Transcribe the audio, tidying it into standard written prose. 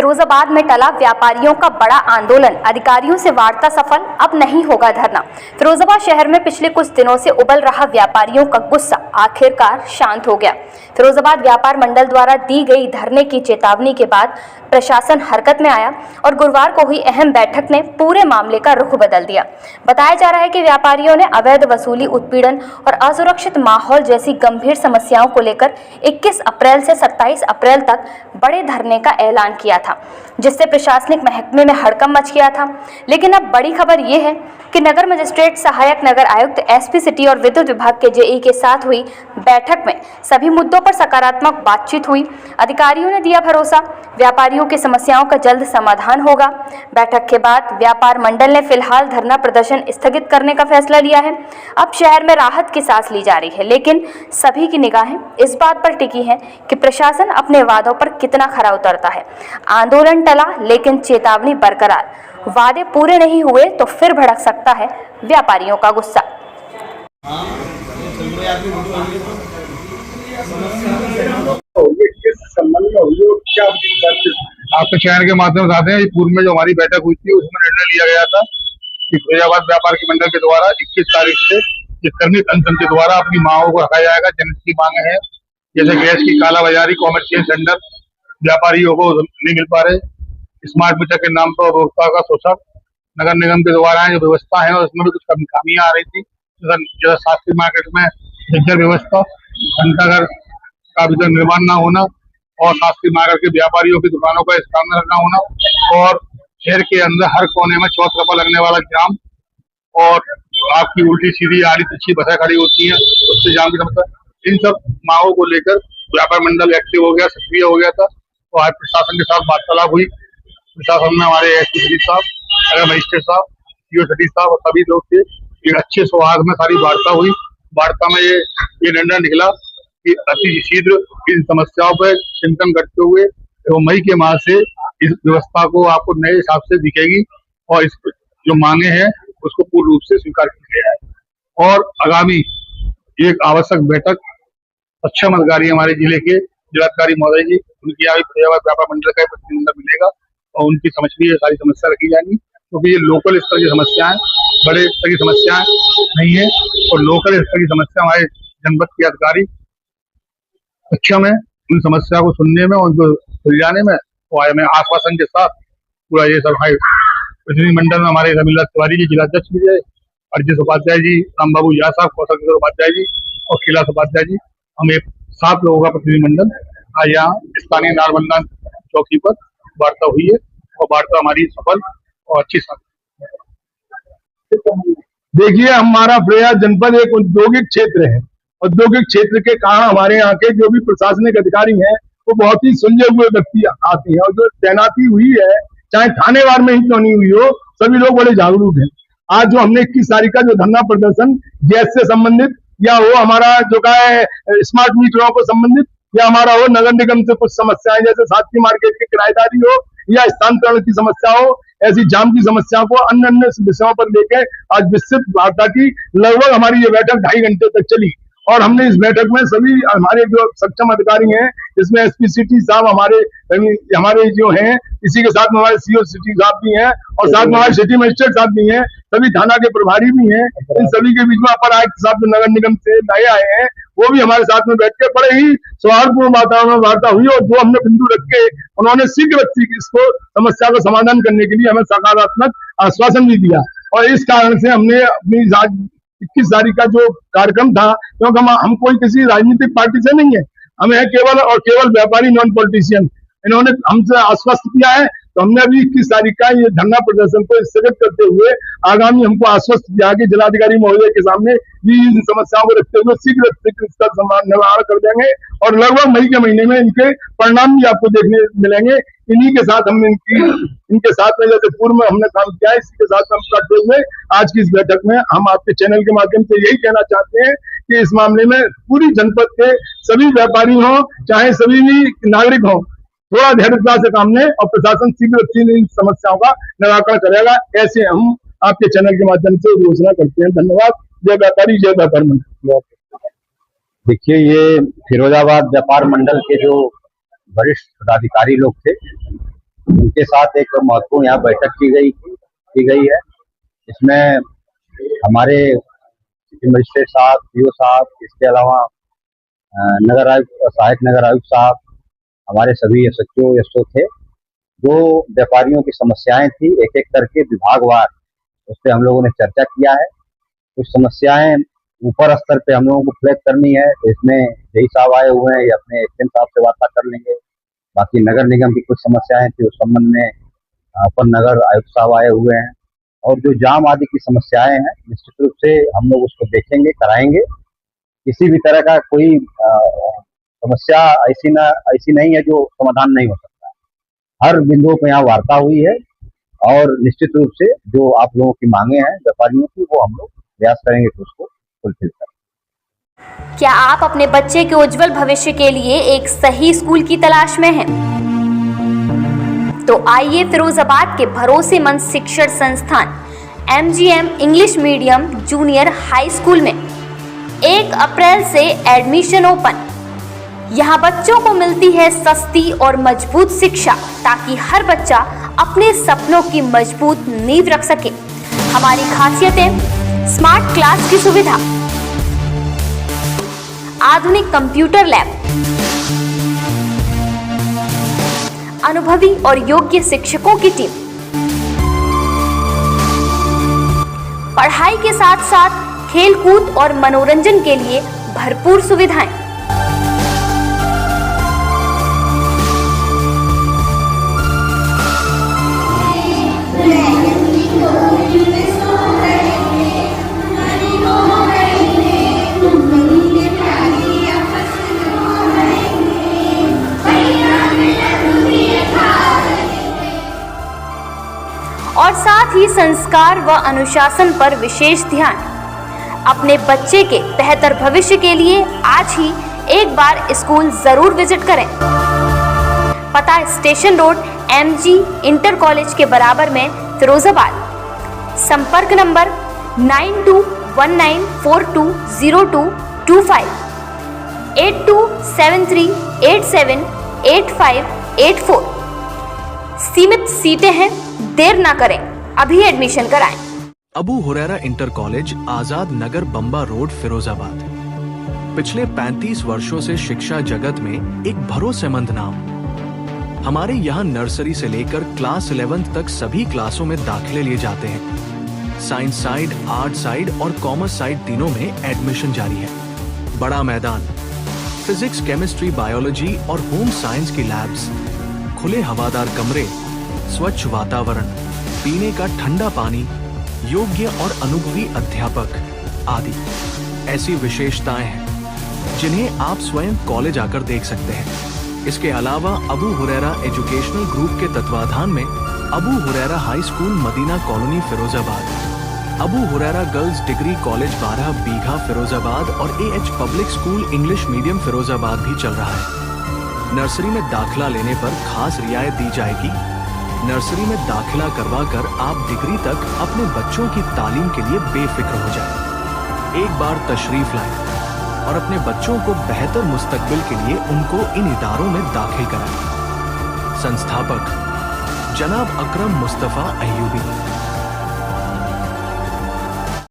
फिरोजाबाद में टला व्यापारियों का बड़ा आंदोलन, अधिकारियों से वार्ता सफल, अब नहीं होगा धरना। फिरोजाबाद शहर में पिछले कुछ दिनों से उबल रहा व्यापारियों का गुस्सा आखिरकार शांत हो गया। फिरोजाबाद व्यापार मंडल द्वारा दी गई धरने की चेतावनी के बाद प्रशासन हरकत में आया और गुरुवार को हुई अहम बैठक ने पूरे मामले का रुख बदल दिया। बताया जा रहा है कि व्यापारियों ने अवैध वसूली, उत्पीड़न और असुरक्षित माहौल जैसी गंभीर समस्याओं को लेकर 21 अप्रैल से 27 अप्रैल तक बड़े धरने का ऐलान किया था, जिससे प्रशासनिक महकमे में हड़कंप मच गया था। लेकिन अब बड़ी खबर यह है कि नगर मजिस्ट्रेट, सहायक नगर आयुक्त, एसपी सिटी और विद्युत विभाग के जेई के साथ हुई बैठक में सभी मुद्दों पर सकारात्मक बातचीत हुई। अधिकारियों ने दिया भरोसा, व्यापारियों की समस्याओं का जल्द समाधान होगा। बैठक के बाद व्यापार मंडल ने फिलहाल धरना प्रदर्शन स्थगित करने का फैसला लिया है। अब शहर में राहत की सांस ली जा रही है, लेकिन सभी की निगाहें इस बात पर टिकी हैं कि प्रशासन अपने वादों पर कितना खरा उतरता है। आंदोलन टला, लेकिन चेतावनी बरकरार। वादे पूरे नहीं हुए तो फिर भड़क सकता है व्यापारियों का गुस्सा। आपके चैनल के माध्यम से आते हैं। पूर्व में जो हमारी बैठक हुई थी उसमें निर्णय लिया गया था कि फिरोजाबाद व्यापार के मंडल के द्वारा 21 तारीख से कर्मिक अनशन के द्वारा अपनी मांगों को रखा जाएगा। जनहित की मांगे हैं, जैसे गैस की कालाबाजारी, कॉमर्शियल टेंडर व्यापारियों को नहीं मिल पा रहे, स्मार्ट मीटर के नाम पर उपभोक्ता का शोषण, नगर निगम के द्वारा जो व्यवस्था है उसमें भी कुछ खामियां आ रही थी, जैसा शास्त्री मार्केट में जर्जर व्यवस्था, घंटाघर का भी निर्माण न होना और शास्त्री मार्केट के व्यापारियों की दुकानों का स्टैंडर्ड न होना और शहर के अंदर हर कोने में चौतरफा लगने वाला जाम और आपकी उल्टी सीधी आड़ी तिरछी बसें खड़ी होती हैं, उससे जाम की समस्या। इन सब मांगों को लेकर व्यापार मंडल एक्टिव हो गया, सक्रिय हो गया था। तो आज प्रशासन के साथ वार्तालाप हुई। प्रशासन में हमारे एसपी सतीश साहब, नगर मजिस्ट्रेट साहब, सीओ सतीश साहब और सभी लोग थे। एक अच्छे सौहार्द में सारी वार्ता हुई। वार्ता में ये निर्णय निकला कि अति शीघ्र इन समस्याओं पर चिंतन करते हुए एवं मई के माह से इस व्यवस्था को आपको नए हिसाब से दिखेगी और इस जो मांगे हैं उसको पूर्ण रूप से स्वीकार किया गया है। और आगामी एक आवश्यक बैठक सक्षम अधिकारी हमारे जिले के जिलाधिकारी महोदय जी, उनकी आगे फिरोजाबाद व्यापार मंडल का प्रतिनिधिमंडल मिलेगा और उनकी समझ में ये सारी समस्या रखी जाएंगी, क्योंकि ये लोकल स्तर की समस्याएं, बड़े स्तर की समस्याएं नहीं है और लोकल स्तर की समस्या हमारे जनपद के अधिकारी सक्षम है उन समस्या को सुनने में, उनको सुलझाने में। और हमें आश्वासन के साथ पूरा ये सब प्रतिनिधिमंडल में हमारे रमीला तिवारी जी जिलाध्यक्ष भी है, अर्जित उपाध्याय जी, राम बाबू यादव साहब, कौशल किशोर उपाध्याय जी और कैलाश उपाध्याय जी, हम एक 7 लोगों का प्रतिनिधिमंडल आज यहाँ स्थानीय नारबंदा चौकी पर वार्ता हुई है और वार्ता हमारी सफल और अच्छी साथ। देखिए, हमारा फिरोजाबाद जनपद एक औद्योगिक क्षेत्र है। औद्योगिक क्षेत्र के कारण हमारे यहाँ के जो भी प्रशासनिक अधिकारी हैं वो बहुत ही सुलझे हुए व्यक्ति आते हैं और जो तैनाती हुई है, चाहे थानेवार में ही क्यों नहीं हुई हो, सभी लोग बड़े जागरूक हैं। आज जो हमने 21 तारीख का जो धरना प्रदर्शन गैस से संबंधित या वो हमारा जो का है स्मार्ट मीटरों को संबंधित या हमारा हो नगर निगम से कुछ समस्याएं जैसे शास्त्री मार्केट की किराएदारी हो या स्थानांतरण की समस्या हो, ऐसी जाम की समस्या को अन्य अन्य विषयों पर लेकर आज विस्तृत वार्ता की। लगभग हमारी ये बैठक 2.5 घंटे तक चली और हमने इस बैठक में सभी हमारे जो सक्षम अधिकारी हैं, इसमें एसपी सिटी साहब हमारे जो हैं, इसी के साथ में हमारे सीओ सिटी साहब भी हैं और साथ में हमारे सिटी मजिस्ट्रेट साहब भी हैं, सभी थाना के प्रभारी भी हैं। इन सभी के बीच में अपर आयुक्त साहब जो नगर निगम से नए आए हैं वो भी हमारे साथ में बैठ के बड़े ही सौहार्दपूर्ण वातावरण में वार्ता हुई और जो हमने बिंदु रख के उन्होंने शीघ्र इसको समस्या का समाधान करने के लिए हमें सकारात्मक आश्वासन भी दिया। और इस कारण से हमने अपनी 21 तारीख का जो कार्यक्रम था, क्योंकि हम कोई किसी राजनीतिक पार्टी से नहीं है, हमें केवल और केवल व्यापारी, नॉन पॉलिटिशियन, इन्होंने हमसे आश्वस्त किया है। तो हमने अभी 21 तारीख का ये धरना प्रदर्शन को स्थगित करते हुए आगामी हमको आश्वस्त किया कि जिलाधिकारी महोदय के सामने भी इन समस्याओं को रखते हुए शीघ्र इसका निवारण कर देंगे और लगभग मई के महीने में इनके परिणाम भी आपको देखने मिलेंगे। इन्हीं के साथ हम इनके साथ में जैसे पूर्व में हमने काम किया है, इसी के साथ हम करते हुए आज की इस बैठक में हम आपके चैनल के माध्यम से यही कहना चाहते हैं कि इस मामले में पूरी जनपद के सभी व्यापारी हों चाहे सभी भी नागरिक हों, थोड़ा धैर्यता से काम लें और प्रशासन शीघ्र इन समस्याओं का निराकरण करेगा, ऐसे हम आपके चैनल के माध्यम से घोषणा करते हैं। धन्यवाद। जय व्यापारी, जय व्यापार मंडल। देखिए, ये फिरोजाबाद व्यापार मंडल के जो वरिष्ठ पदाधिकारी लोग थे उनके साथ एक महत्वपूर्ण यहाँ बैठक की गई है। इसमें हमारे मजिस्ट्रेट साहब, पीओ साहब, इसके अलावा नगर आयुक्त, सहायक नगर आयुक्त साहब, हमारे सभी एसएचओ थे। जो व्यापारियों की समस्याएं थी एक एक करके विभागवार उस पर हम लोगों ने चर्चा किया है। कुछ समस्याएं ऊपर स्तर पे हम लोगों को फ्लैग करनी है, तो इसमें जय साहब आए हुए हैं, ये अपने एसएम साहब से वार्ता कर लेंगे। बाकी नगर निगम की कुछ समस्याएं थी, उस संबंध में अपर नगर आयुक्त साहब आए हुए हैं। और जो जाम आदि की समस्याएं हैं निश्चित रूप से हम लोग उसको देखेंगे, कराएंगे। किसी भी तरह का कोई समस्या ऐसी नहीं है जो समाधान नहीं हो सकता है। हर बिंदुओं पर यहाँ वार्ता हुई है और निश्चित रूप से जो आप लोगों की मांगे हैं व्यापारियों की, वो हम लोग प्रयास करेंगे कि उसको फुलफिल करें। क्या आप अपने बच्चे के उज्जवल भविष्य के लिए एक सही स्कूल की तलाश में हैं? तो आइए फिरोजाबाद के भरोसेमंद शिक्षण संस्थान MGM English medium junior high school में 1 अप्रैल से एडमिशन ओपन। यहाँ बच्चों को मिलती है सस्ती और मजबूत शिक्षा ताकि हर बच्चा अपने सपनों की मजबूत नींव रख सके। हमारी खासियतें: स्मार्ट क्लास की सुविधा, आधुनिक कंप्यूटर लैब, अनुभवी और योग्य शिक्षकों की टीम, पढ़ाई के साथ साथ खेलकूद और मनोरंजन के लिए भरपूर सुविधाएं। और साथ ही संस्कार व अनुशासन पर विशेष ध्यान। अपने बच्चे के बेहतर भविष्य के लिए आज ही एक बार स्कूल जरूर विजिट करें। पता station road MG inter college के बराबर में फिरोजाबाद। संपर्क नंबर 9219420225, 8273878584। सीमित सीटें हैं, देर ना करें, अभी एडमिशन कराएं। अबू हुरैरा इंटर कॉलेज, आजाद नगर, बम्बा रोड, फिरोजाबाद। पिछले 35 वर्षों से शिक्षा जगत में एक भरोसेमंद नाम। हमारे यहाँ नर्सरी से लेकर क्लास 11th तक सभी क्लासों में दाखिले लिए जाते हैं। साइंस साइड, आर्ट साइड और कॉमर्स साइड तीनों में एडमिशन जारी है। बड़ा मैदान, फिजिक्स, केमिस्ट्री, बायोलॉजी और होम साइंस की लैब्स, खुले हवादार कमरे, स्वच्छ वातावरण, पीने का ठंडा पानी, योग्य और अनुभवी अध्यापक आदि ऐसी विशेषताएं हैं जिन्हें आप स्वयं कॉलेज आकर देख सकते हैं। इसके अलावा अबू हुरैरा एजुकेशनल ग्रुप के तत्वाधान में Abu Huraira high school, Madina colony, Firozabad, Abu Huraira girls degree college 12 बीघा, फिरोजाबाद और AH public school English medium Firozabad भी चल रहा है। नर्सरी में दाखिला लेने पर खास रियायत दी जाएगी। नर्सरी में दाखिला करवाकर आप डिग्री तक अपने बच्चों की तालीम के लिए बेफिक्र हो जाएं। एक बार तशरीफ लाएं और अपने बच्चों को बेहतर मुस्तकबिल के लिए उनको इन इदारों में दाखिल कराएं। संस्थापक जनाब अकरम मुस्तफा अय्यूबी।